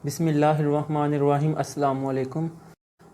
बिस्मिल्लाहिर्रहमानिर्रहीम। अस्सलाम वालेकुम।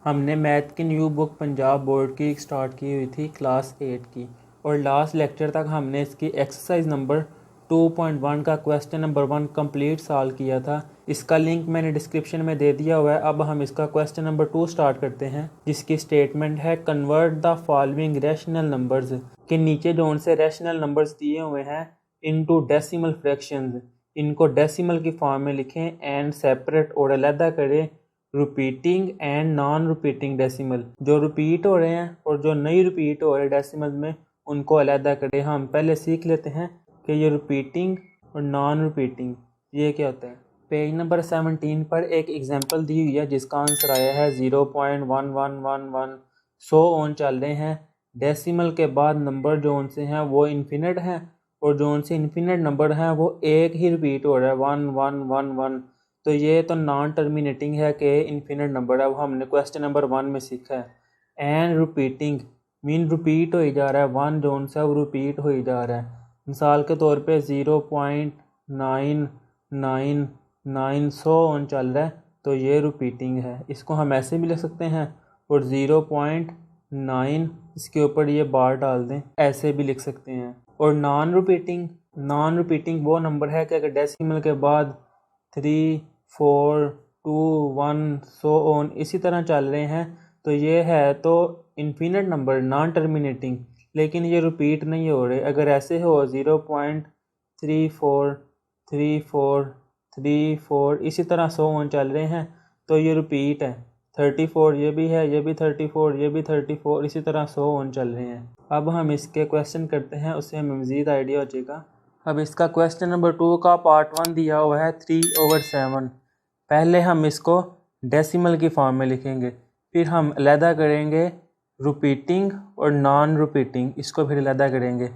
हमने मैथ की न्यू बुक पंजाब बोर्ड की स्टार्ट की हुई थी क्लास 8 की, और लास्ट लेक्चर तक हमने इसकी एक्सरसाइज नंबर 2.1 का क्वेश्चन नंबर 1 कंप्लीट सॉल्व किया था। इसका लिंक मैंने डिस्क्रिप्शन में दे दिया हुआ है। अब हम इसका क्वेश्चन नंबर 2 स्टार्ट करते हैं, जिसकी स्टेटमेंट है convert the following rational numbers के नीचे जो उनसे रैशनल नंबर्स दिए हुए हैं इनटू डेसिमल फ्रैक्शंस, इनको डेसिमल की फॉर्म में लिखें एंड सेपरेट और अलहदा करें repeating and non repeating decimal. जो रिपीट हो रहे हैं और जो नहीं रिपीट हो रहे डेसिमल में उनको अलहदा करें। हम पहले सीख लेते हैं कि ये रिपीटिंग और नॉन रिपीटिंग ये क्या होता है। पेज नंबर 17 पर एक एग्जांपल दी हुई है जिसका आंसर आया है 0.1111। 100 ऑन चल रहे हैं। डेसिमल के बाद नंबर जो उनसे हैं वो इन्फिनिट हैं और जो उनसे इन्फिनिट नंबर हैं वो एक ही रिपीट हो रहा है 1111। तो ये तो नॉन टर्मिनेटिंग है कि इन्फिनिट नंबर है, वो हमने क्वेश्चन नंबर 1 में सीखा है। एंड रिपीटिंग मीन रिपीट हो जा रहा है, 1 जो उनसे वो रिपीट हो जा रहा है। मिसाल के तौर पे 0.999 ऑन चल रहा है तो ये रिपीटिंग है। इसको हम ऐसे भी लिख सकते हैं और 0.9 इसके ऊपर ये बार डाल दें, ऐसे भी लिख सकते हैं। और नॉन रिपीटिंग वो नंबर है कि अगर डेसिमल के बाद 3, 4, 2, 1 सो ऑन इसी तरह चल रहे हैं तो ये है तो इन्फिनिट नंबर नॉन टर्मिनेटिंग, लेकिन ये रिपीट नहीं हो रहे। अगर ऐसे हो 0.343434 इसी तरह 100 ऑन चल रहे हैं तो ये रिपीट है। 34 ये भी है, ये भी 34, ये भी 34, इसी तरह 100 ऑन चल रहे हैं। अब हम इसके क्वेश्चन करते हैं, उससे हमें मज़ीद आइडिया हो जाएगा। अब इसका क्वेश्चन नंबर 2 का पार्ट 1 दिया हुआ है 3/7। पहले हम इसको डेसिमल की फॉर्म में लिखेंगे, फिर हम अलहदा करेंगे रिपीटिंग और नॉन रिपीटिंग, इसको फिर अलहदा करेंगे।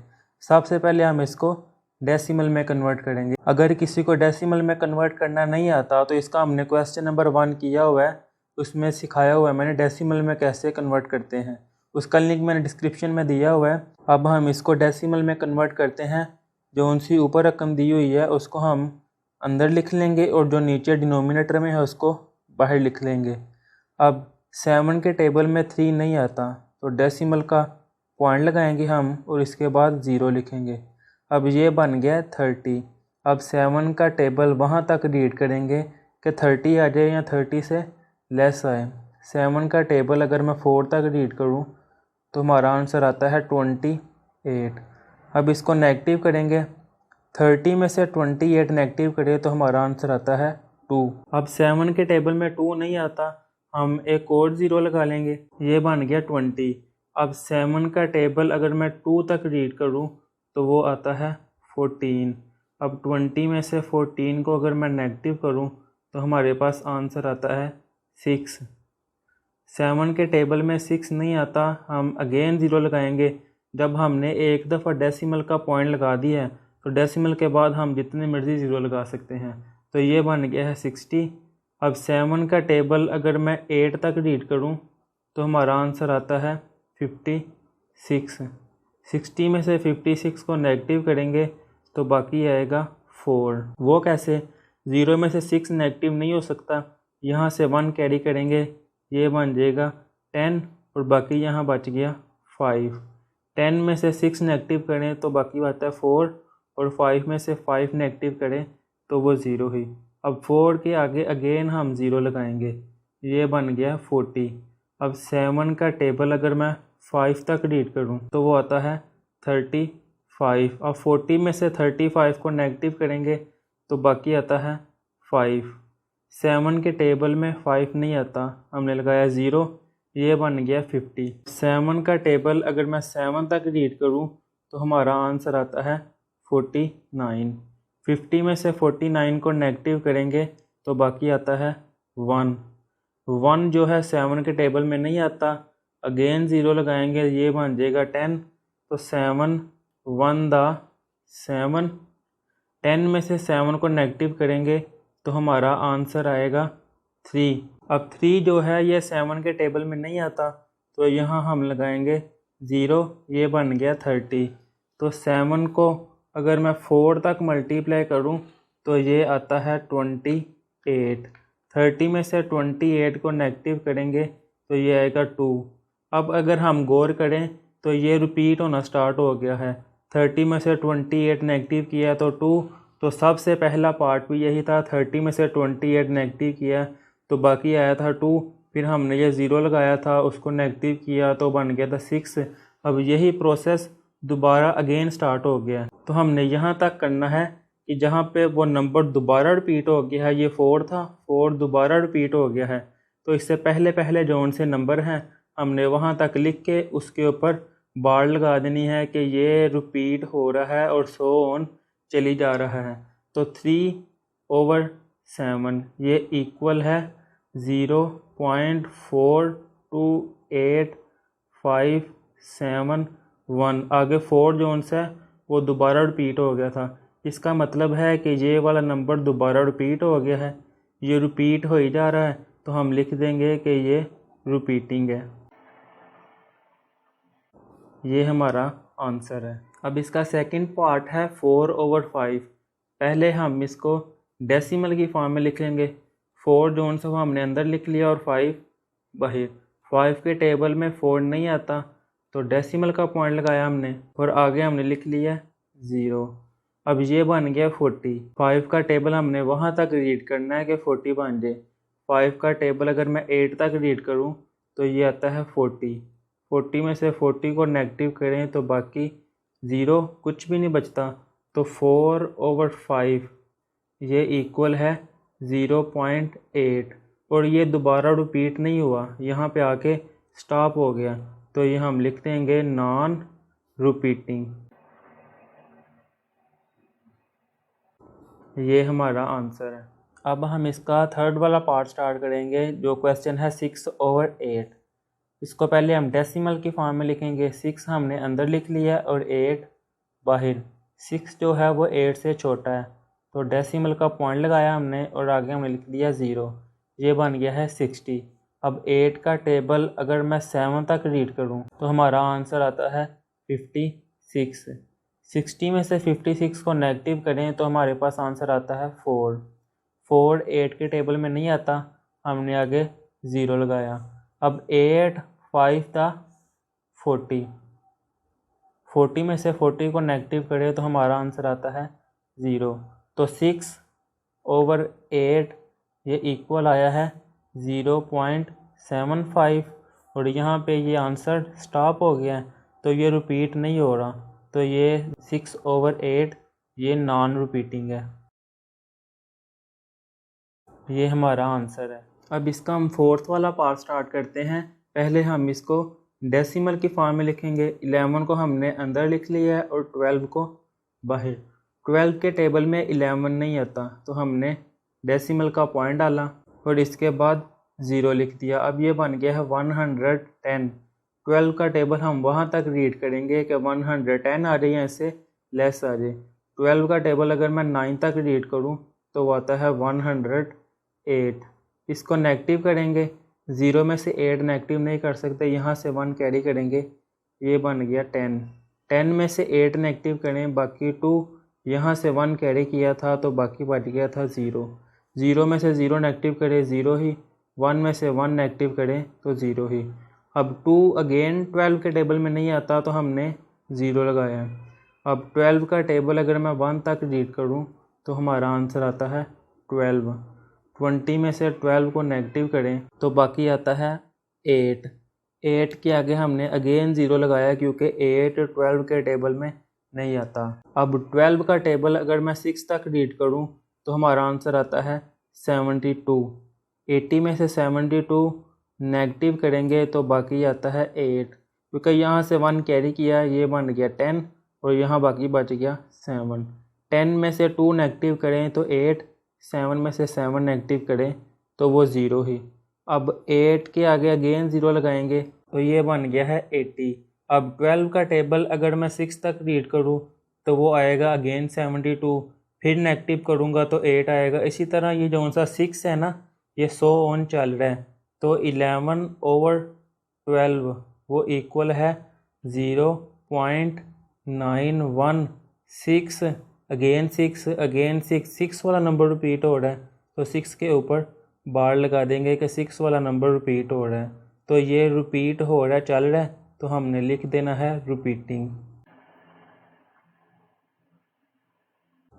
सबसे पहले हम इसको डेसिमल में कन्वर्ट करेंगे। अगर किसी को डेसिमल में कन्वर्ट करना नहीं आता तो इसका हमने क्वेश्चन नंबर 1 किया हुआ है, उसमें सिखाया हुआ है मैंने डेसिमल में कैसे कन्वर्ट करते हैं। उसका लिंक मैंने डिस्क्रिप्शन में दिया हुआ है। अब हम इसको डेसिमल में कन्वर्ट करते हैं। जो उनसी ऊपर रकम दी हुई है उसको हम अंदर लिख लेंगे और जो नीचे डिनोमिनेटर में है उसको बाहर लिख लेंगे। अब 7 के टेबल में 3 नहीं आता तो डेसिमल का पॉइंट लगाएंगे हम और इसके बाद 0 लिखेंगे। अब ये बन गया 30। अब 7 का टेबल वहाँ तक रीड करेंगे कि 30 आ जाए या 30 से लेस आए। 7 का टेबल अगर मैं 4 तक रीड करूँ तो हमारा आंसर आता है 28। अब इसको नेगेटिव करेंगे, 30 में से 28 नेगेटिव करें तो हमारा आंसर आता है 2। अब 7 के टेबल में 2 नहीं आता, हम एक और 0 लगा लेंगे, ये बन गया 20। अब 7 का टेबल अगर मैं 2 तक रीड करूं तो वो आता है 14। अब 20 में से 14 को अगर मैं नेगेटिव करूं तो हमारे पास आंसर आता है 6। 7 के टेबल में 6 नहीं आता, हम अगेन 0 लगाएंगे। जब हमने एक दफ़ा डेसिमल का पॉइंट लगा दिया है तो डेसिमल के बाद हम जितने मर्ज़ी 0 लगा सकते हैं। तो ये बन गया है 60। अब 7 का टेबल अगर मैं 8 तक रीड करूं तो हमारा आंसर आता है 56। 60 में से 56 को नेगेटिव करेंगे तो बाकी आएगा 4। वो कैसे? 0 में से 6 नेगेटिव नहीं हो सकता, यहाँ से 1 कैरी करेंगे, ये बन जाएगा 10 और बाकी यहाँ बच गया 5। 10 में से 6 नेगेटिव करें तो बाकी आता है 4 और 5 में से 5 नेगेटिव करें तो वो 0 ही। अब 4 के आगे अगेन हम 0 लगाएंगे, ये बन गया 40। अब 7 का टेबल अगर मैं 5 तक रीड करूं तो वो आता है 35। अब 40 में से 35 को नेगेटिव करेंगे तो बाकी आता है 5। 7 के टेबल में 5 नहीं आता, हमने लगाया 0, ये बन गया 50। 7 का टेबल अगर मैं 7 तक रीड करूं तो हमारा आंसर आता है 49। 50 में से 49 को नेगेटिव करेंगे तो बाकी आता है 1। 1 जो है 7 के टेबल में नहीं आता, अगेन 0 लगाएंगे, ये बन जाएगा 10। तो 7 1 दा 7। 10 में से 7 को नेगेटिव करेंगे तो हमारा आंसर आएगा 3। अब 3 जो है ये 7 के टेबल में नहीं आता तो यहाँ हम लगाएंगे 0, ये बन गया 30। तो 7 को अगर मैं 4 तक मल्टीप्लाई करूँ तो ये आता है 28। 30 में से 28 को नेगेटिव करेंगे तो ये आएगा 2। अब अगर हम गौर करें तो ये रिपीट होना स्टार्ट हो गया है। 30 में से 28 नेगेटिव किया तो 2, तो सबसे पहला पार्ट भी यही था। 30 में से 28 नेगेटिव किया तो बाकी आया था 2, फिर हमने ये 0 लगाया था, उसको नेगेटिव किया तो बन गया था 6। अब यही प्रोसेस दोबारा अगेन स्टार्ट हो गया। तो हमने यहाँ तक करना है कि जहाँ पे वो नंबर दोबारा रिपीट हो गया है, ये 4 था, 4 दोबारा रिपीट हो गया है, तो इससे पहले पहले जो उनसे नंबर हैं हमने वहाँ तक लिख के उसके ऊपर बार लगा देनी है कि ये रिपीट हो रहा है और सो ऑन चली जा रहा है। तो 3/7 ये इक्वल है 0.428571। आगे 4 जो है वो दोबारा रिपीट हो गया था। इसका मतलब है कि ये वाला नंबर दोबारा रिपीट हो गया है, ये रिपीट हो ही जा रहा है, तो हम लिख देंगे कि ये रिपीटिंग है। ये हमारा आंसर है। अब इसका सेकंड पार्ट है 4/5। पहले हम इसको डेसिमल की फॉर्म में लिख लेंगे। 4 जो है वो हमने अंदर लिख लिया और 5 बाहर। 5 के टेबल में 4 नहीं आता तो डेसिमल का पॉइंट लगाया हमने और आगे हमने लिख लिया 0। अब ये बन गया 40। 5 का टेबल हमने वहाँ तक रीड करना है कि 40 बन जाए। 5 का टेबल अगर मैं 8 तक रीड करूँ तो ये आता है 40। 40 में से 40 को नेगेटिव करें तो बाकी 0, कुछ भी नहीं बचता। तो 4/5 ये इक्वल है 0.8 और ये दोबारा रिपीट नहीं हुआ, यहाँ पे आके स्टॉप हो गया, तो ये हम लिख देंगे नॉन रिपीटिंग। ये हमारा आंसर है। अब हम इसका थर्ड वाला पार्ट स्टार्ट करेंगे जो क्वेश्चन है 6/8। इसको पहले हम डेसिमल की फॉर्म में लिखेंगे। 6 हमने अंदर लिख लिया और 8 बाहर। 6 जो है वो 8 से छोटा है, तो डेसिमल का पॉइंट लगाया हमने और आगे हमने लिख दिया 0। ये बन गया है 60। अब 8 का टेबल अगर मैं 7 तक रीड करूं तो हमारा आंसर आता है 56। 60 में से 56 को नेगेटिव करें तो हमारे पास आंसर आता है 4। 4 8 के टेबल में नहीं आता, हमने आगे 0 लगाया। अब 8 5 था 40। 40 में से 40 को नेगेटिव करें तो हमारा आंसर आता है 0। तो 6/8 ये इक्वल आया है 0.75 और यहाँ पे ये आंसर स्टॉप हो गया है, तो ये रिपीट नहीं हो रहा, तो ये 6/8 ये नॉन रिपीटिंग है। ये हमारा आंसर है। अब इसका हम फोर्थ वाला पार्ट स्टार्ट करते हैं। पहले हम इसको डेसिमल की फॉर्म में लिखेंगे। 11 को हमने अंदर लिख लिया है और 12 को बाहर। 12 के टेबल में 11 नहीं आता, तो हमने डेसिमल का पॉइंट डाला और इसके बाद 0 लिख दिया। अब ये बन गया है 110। 12 का टेबल हम वहाँ तक रीड करेंगे कि 110 आ जाए या इससे लेस आ जाए। 12 का टेबल अगर मैं 9 तक रीड करूँ तो वो आता है 108। इसको नेगेटिव करेंगे, 0 में से 8 नेगेटिव नहीं कर सकते, यहाँ से 1 कैरी करेंगे, ये बन गया 10। 10 में से 8 नेगेटिव करें, बाकी 2, यहाँ से 1 कैरी किया था तो बाकी बच गया था 0। 0 में से 0 नेगेटिव करें 0 ही, 1 में से 1 नेगेटिव करें तो 0 ही। अब 2 अगेन 12 के टेबल में नहीं आता तो हमने 0 लगाया। अब 12 का टेबल अगर मैं 1 तक रीड करूँ तो हमारा आंसर आता है 12। 20 में से 12 को नेगेटिव करें तो बाकी आता है 8। 8 के आगे हमने अगेन 0 लगाया क्योंकि 8 12 के टेबल में नहीं आता। अब 12 का टेबल अगर मैं 6 तक रीड करूं तो हमारा आंसर आता है 72। 80 में से 72 नेगेटिव करेंगे तो बाकी आता है 8, क्योंकि यहाँ से 1 कैरी किया, ये बन गया 10 और यहाँ बाकी बच गया 7। 10 में से 2 नेगेटिव करें तो 8, 7 में से 7 नेगेटिव करें तो वो 0 ही। अब 8 के आगे अगेन 0 लगाएंगे तो ये बन गया है 80। अब 12 का टेबल अगर मैं 6 तक रीड करूँ तो वो आएगा अगेन 72, फिर नेगेटिव करूँगा तो 8 आएगा। इसी तरह ये जो सा 6 है ना, ये 100 ऑन चल रहा है, तो 11/12 वो इक्वल है 0.916। अगेन 6 वाला नंबर रिपीट हो रहा है, तो 6 के ऊपर बार लगा देंगे कि 6 वाला नंबर रिपीट हो रहा है। तो ये रिपीट हो रहा है, चल रहा है, तो हमने लिख देना है रिपीटिंग।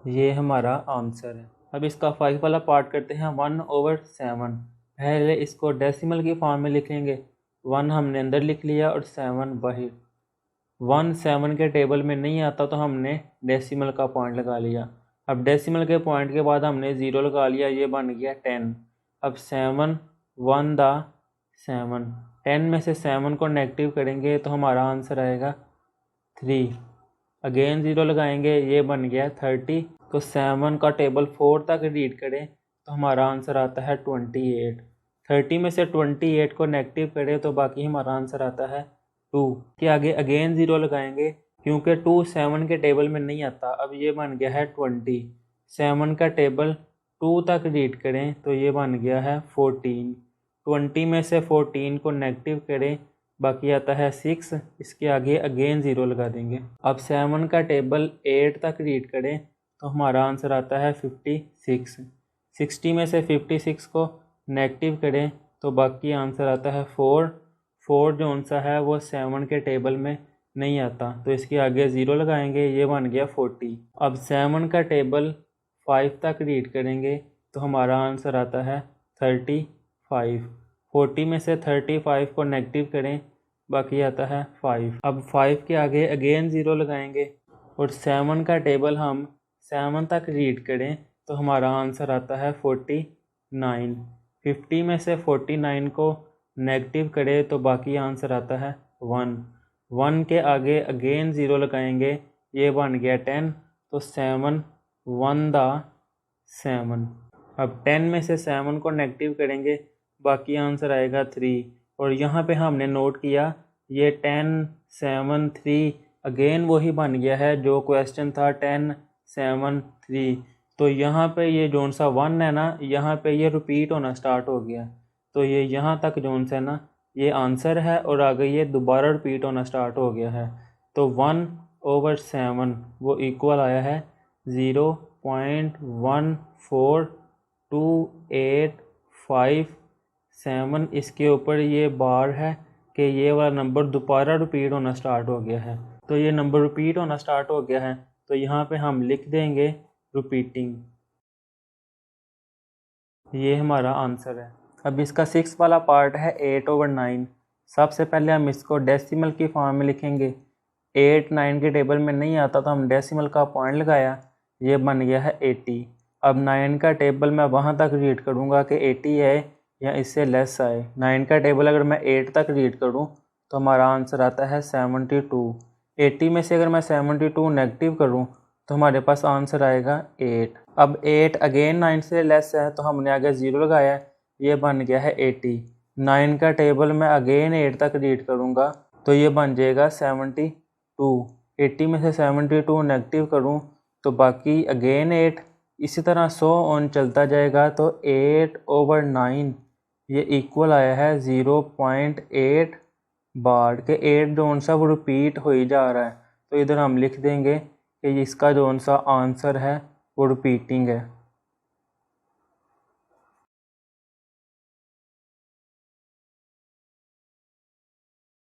ये हमारा आंसर है। अब इसका 5 वाला पार्ट करते हैं। 1/7। पहले इसको डेसिमल की फॉर्म में लिख लेंगे। 1 हमने अंदर लिख लिया और 7 बाहर। 1 7 के टेबल में नहीं आता तो हमने डेसिमल का पॉइंट लगा लिया। अब डेसिमल के पॉइंट के बाद हमने 0 लगा लिया, ये बन गया 10। अब 7 1 दा 7, 10 में से 7 को नेगेटिव करेंगे तो हमारा आंसर आएगा 3। अगेन 0 लगाएंगे, ये बन गया 30। तो 7 का टेबल 4 तक रीड करें तो हमारा आंसर आता है 28। 30 में से 28 को नेगेटिव करें तो बाकी हमारा आंसर आता है 2 के आगे अगेन 0 लगाएंगे क्योंकि 2 7 के टेबल में नहीं आता। अब ये बन गया है 20। 7 का टेबल 2 तक रीड करें तो ये बन गया है 14। 20 में से 14 को नेगेटिव करें, बाकी आता है 6। इसके आगे अगेन 0 लगा देंगे। अब 7 का टेबल 8 तक रीड करें तो हमारा आंसर आता है 56। 60 में से 56 को नेगेटिव करें तो बाकी आंसर आता है 4। 4 जो सा है वो 7 के टेबल में नहीं आता, तो इसके आगे 0 लगाएंगे, ये बन गया 40। अब 7 का टेबल 5 तक रीड करेंगे तो हमारा आंसर आता है 35। 40 में से 35 को नेगेटिव करें, बाकी आता है 5। अब 5 के आगे अगेन 0 लगाएंगे और 7 का टेबल हम 7 तक रीड करें तो हमारा आंसर आता है 49। 50 में से 49 को नेगेटिव करें तो बाकी आंसर आता है 1। 1 के आगे अगेन 0 लगाएंगे, ये बन गया 10। तो 7 1 दा 7। अब 10 में से 7 को नेगेटिव करेंगे, बाकी आंसर आएगा 3। और यहाँ पे हमने नोट किया ये 10 7 3 अगेन वही बन गया है जो क्वेश्चन था 10 7 3। तो यहाँ पे ये जोन सा 1 है ना, यहाँ पे ये रिपीट होना स्टार्ट हो गया। तो ये यहाँ तक जोन सा ना ये आंसर है और आगे ये दोबारा रिपीट होना स्टार्ट हो गया है। तो 1/7 वो इक्वल आया है 0.14285 इसके ऊपर ये बार है कि ये वाला नंबर दोबारा रिपीट होना स्टार्ट हो गया है। तो ये नंबर रिपीट होना स्टार्ट हो गया है, तो यहाँ पे हम लिख देंगे रिपीटिंग। ये हमारा आंसर है। अब इसका 6 वाला पार्ट है 8/9। सबसे पहले हम इसको डेसिमल की फॉर्म में लिखेंगे। 8 9 के टेबल में नहीं आता तो हम डेसिमल का पॉइंट लगाया, ये बन गया है 80। अब 9 का टेबल मैं वहाँ तक रीड करूँगा कि 80 है या इससे लेस आए। 9 का टेबल अगर मैं 8 तक रीड करूँ तो हमारा आंसर आता है 72। 80 में से अगर मैं 72 नेगेटिव करूँ तो हमारे पास आंसर आएगा 8। अब 8 अगेन 9 से लेस है तो हमने आगे 0 लगाया, ये बन गया है 80। 9 का टेबल मैं अगेन 8 तक रीड करूँगा तो ये बन जाएगा 72। 80 में से 72 नेगेटिव करूँ तो बाकी अगेन 8। इसी तरह 100 ऑन चलता जाएगा। तो 8/9 ये इक्वल आया है 0.8 बार के 8 जोन सा वो रिपीट हो ही जा रहा है। तो इधर हम लिख देंगे कि इसका जोन सा आंसर है वो रिपीटिंग है।